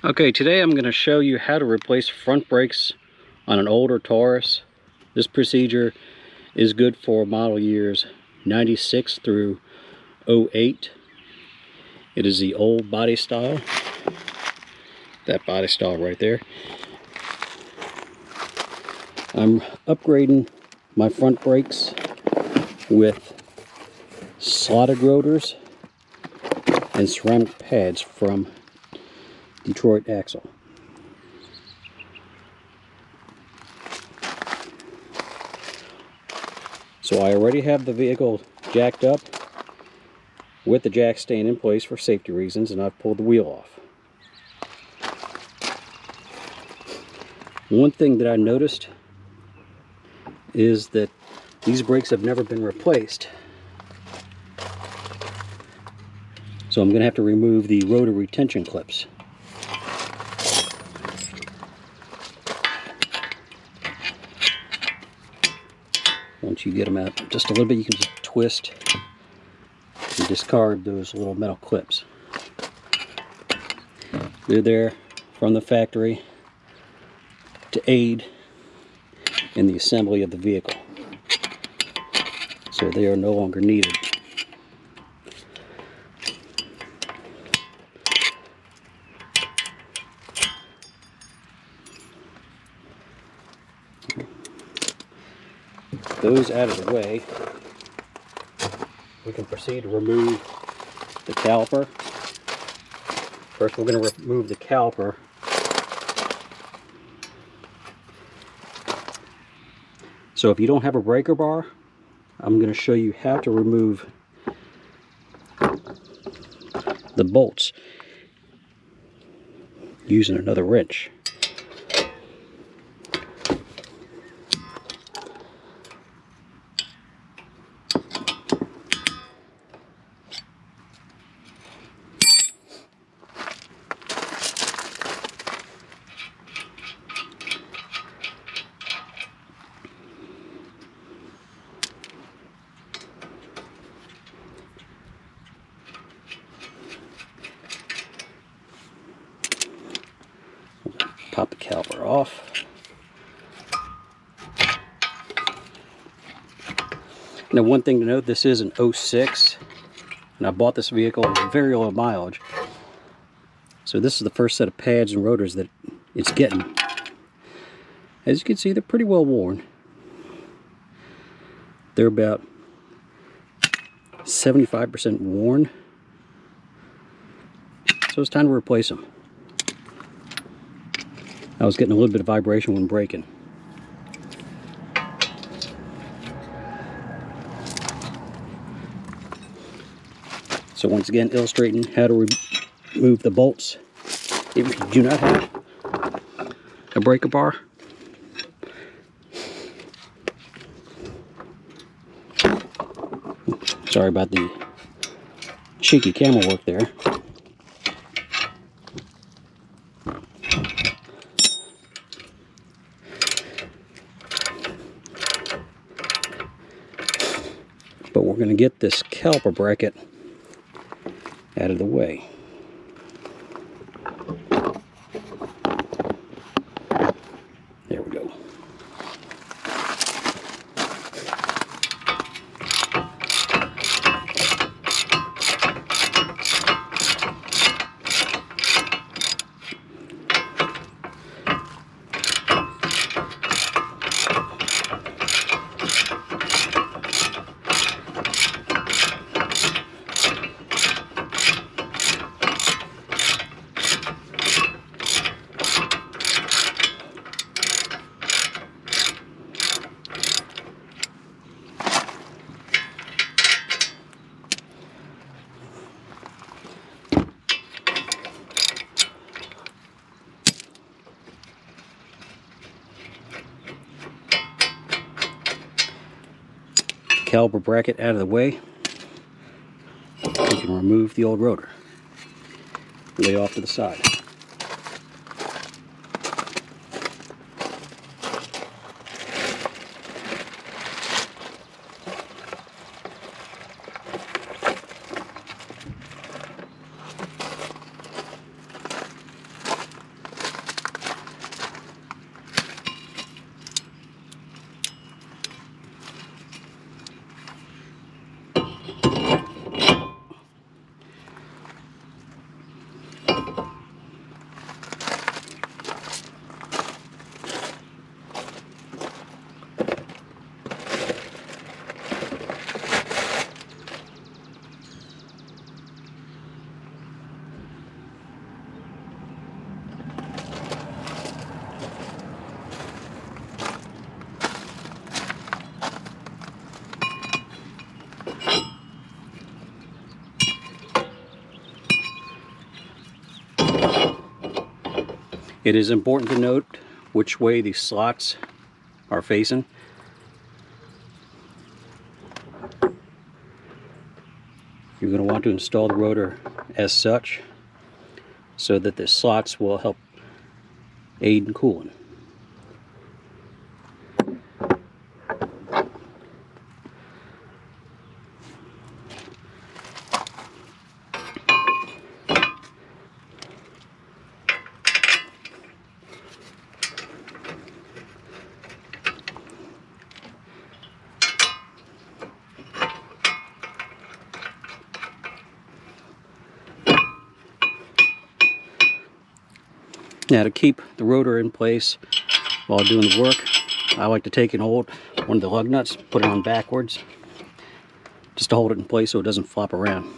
Okay, today I'm going to show you how to replace front brakes on an older Taurus. This procedure is good for model years 96 through 08. It is the old body style. That body style right there. I'm upgrading my front brakes with slotted rotors and ceramic pads from Detroit Axle. So I already have the vehicle jacked up with the jack staying in place for safety reasons, and I've pulled the wheel off. One thing that I noticed is that these brakes have never been replaced. So I'm going to have to remove the rotor retention clips. Once you get them out just a little bit, you can just twist and discard those little metal clips. They're there from the factory to aid in the assembly of the vehicle. So they are no longer needed. Those out of the way, we can proceed to remove the caliper. First, we're going to remove the caliper. So if you don't have a breaker bar, I'm going to show you how to remove the bolts using another wrench. Pop the caliper off. Now, one thing to note, this is an 06, and I bought this vehicle with very low mileage. So this is the first set of pads and rotors that it's getting. As you can see, they're pretty well worn. They're about 75% worn. So it's time to replace them. I was getting a little bit of vibration when braking. So once again, illustrating how to remove the bolts if you do not have a breaker bar. Sorry about the shaky camera work there. But we're going to get this caliper bracket out of the way. There we go. Caliper bracket out of the way, we can remove the old rotor, lay off to the side. It is important to note which way the slots are facing. You're going to want to install the rotor as such so that the slots will help aid in cooling. Now, to keep the rotor in place while doing the work, I like to take one of the lug nuts, put it on backwards, just to hold it in place so it doesn't flop around.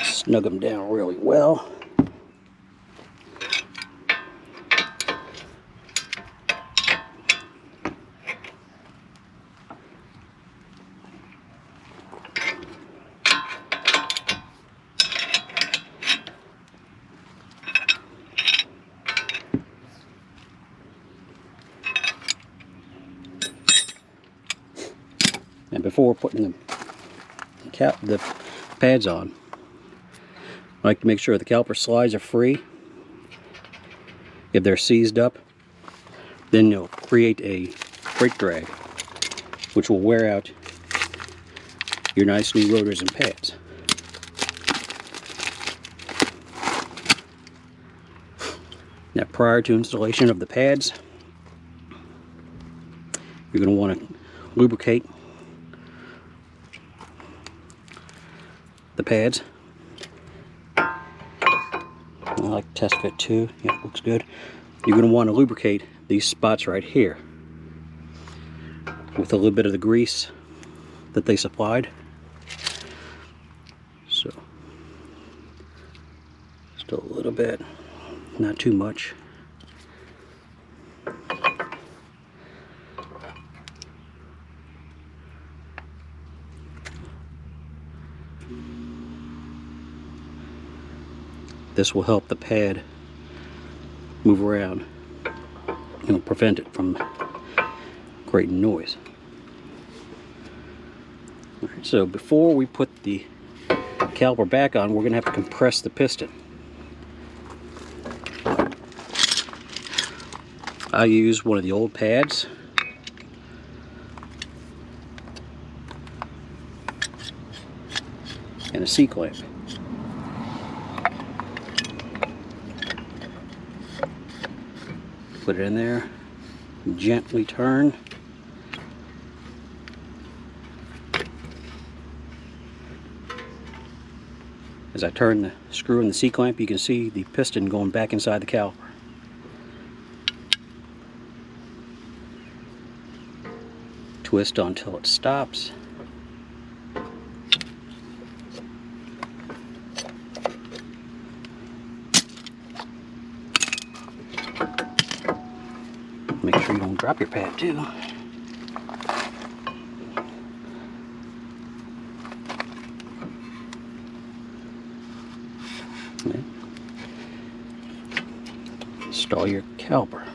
Snug them down really well. And before putting the pads on, I like to make sure the caliper slides are free. If they're seized up, then they'll create a brake drag, which will wear out your nice new rotors and pads. Now, prior to installation of the pads, you're going to want to lubricate the pads. I like test fit too. Yeah, it looks good. You're going to want to lubricate these spots right here with a little bit of the grease that they supplied. So, just a little bit, not too much. This will help the pad move around and prevent it from creating noise. Alright, so before we put the caliper back on, we're going to have to compress the piston. I use one of the old pads. And a C-clamp. Put it in there, gently turn. As I turn the screw in the C-clamp, you can see the piston going back inside the caliper. Twist until it stops. Make sure you don't drop your pad too. Okay. Install your caliper.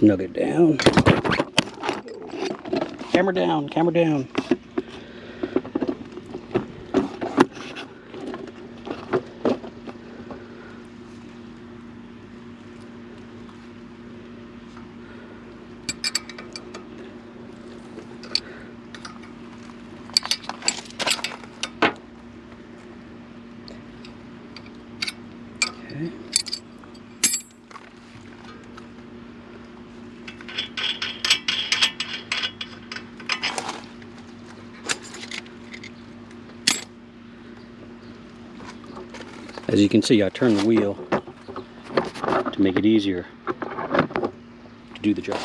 Snug it down. Camera down, camera down. Okay. As you can see, I turned the wheel to make it easier to do the job.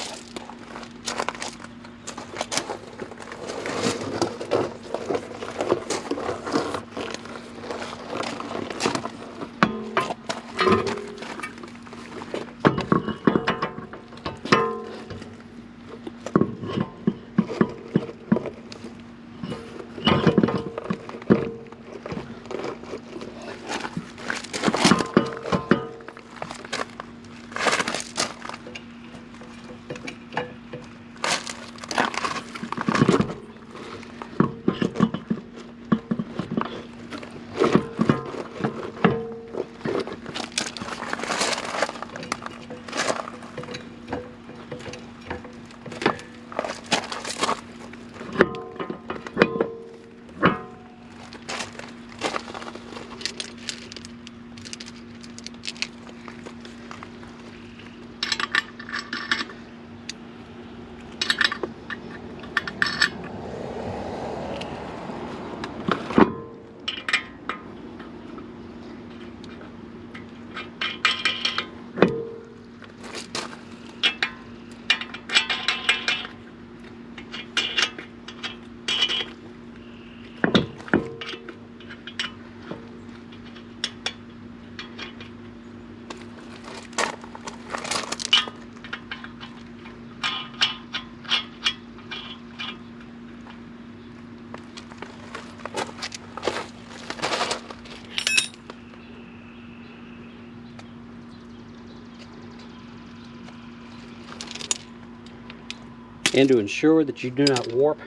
And to ensure that you do not warp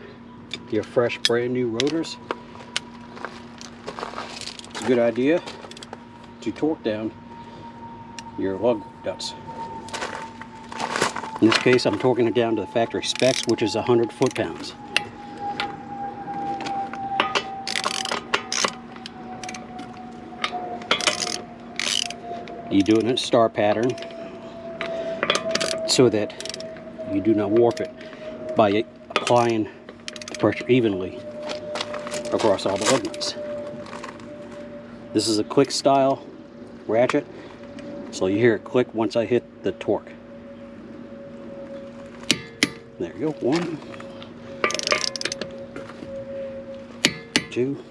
your fresh brand new rotors, it's a good idea to torque down your lug nuts. In this case, I'm torquing it down to the factory specs, which is 100 foot-pounds. You do it in a star pattern so that you do not warp it by applying the pressure evenly across all the lug nuts. This is a click style ratchet, so you hear it click once I hit the torque. There you go. 1, 2,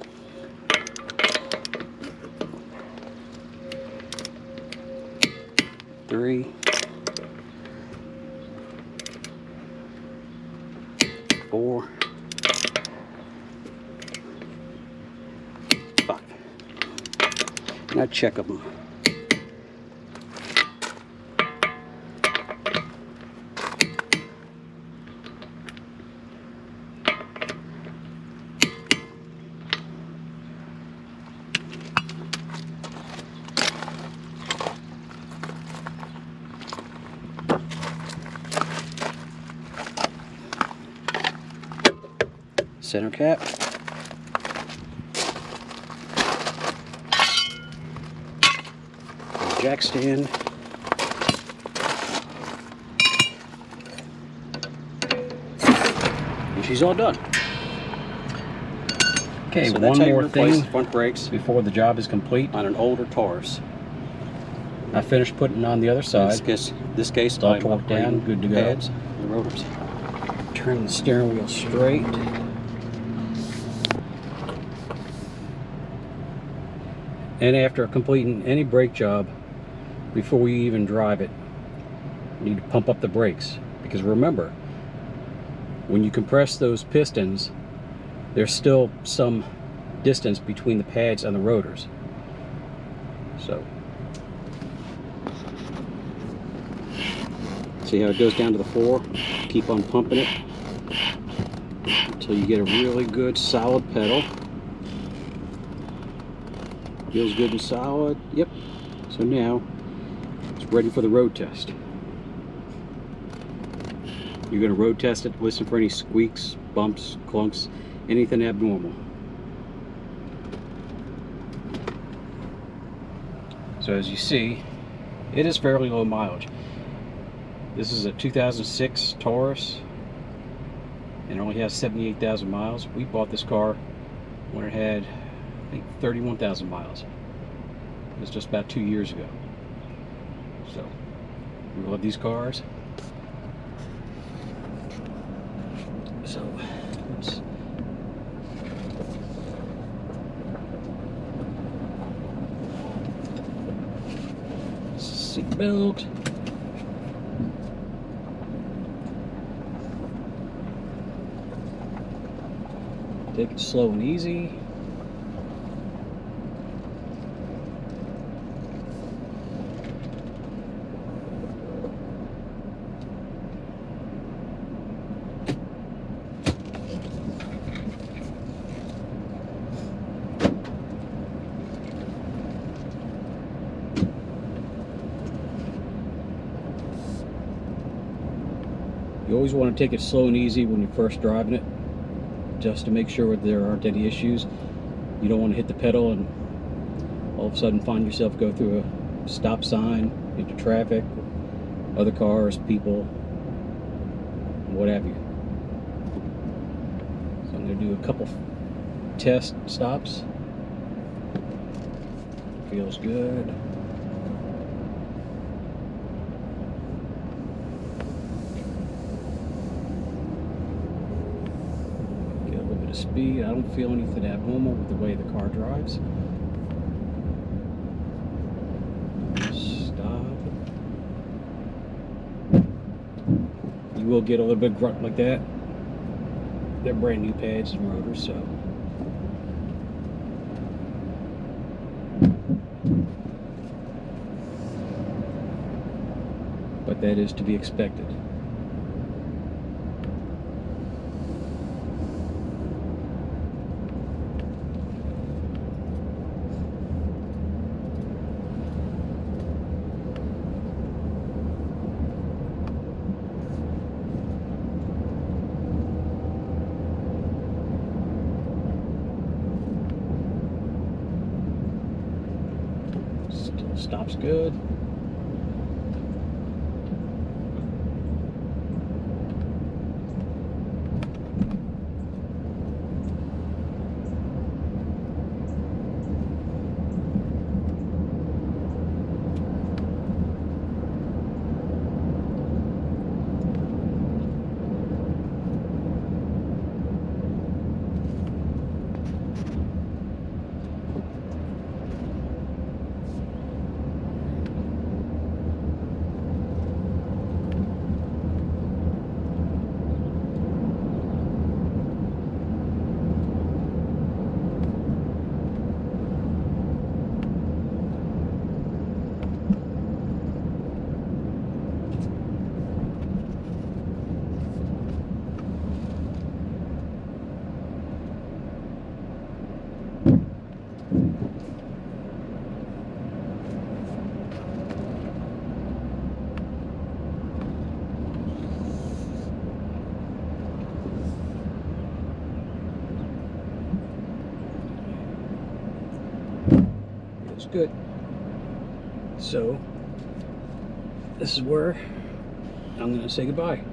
3, 4, 5. Now check them. Center cap. Jack stand. And she's all done. Okay, so one more thing front brakes before the job is complete on an older Taurus. I finished putting on the other side. This case it's all torqued down, good to go. Pads, the rotors. Turn the steering wheel straight. And after completing any brake job, before you even drive it, you need to pump up the brakes. Because remember, when you compress those pistons, there's still some distance between the pads and the rotors. So See how it goes down to the floor? Keep on pumping it until you get a really good solid pedal. Feels good and solid. Yep. So now it's ready for the road test. You're going to road test it, listen for any squeaks, bumps, clunks, anything abnormal. So as you see, it is fairly low mileage. This is a 2006 Taurus and it only has 78,000 miles. We bought this car when it had, I think, 31,000 miles. It was just about 2 years ago. So we love these cars. So let's seat belt. Take it slow and easy. You always want to take it slow and easy when you're first driving it, just to make sure that there aren't any issues. You don't want to hit the pedal and all of a sudden find yourself go through a stop sign, into traffic, other cars, people, what have you. So I'm going to do a couple test stops. Feels good. Speed. I don't feel anything abnormal with the way the car drives. Stop. You will get a little bit of grunt like that. They're brand new pads and rotors, so. But that is to be expected. Stops good. Good. So this is where I'm going to say goodbye.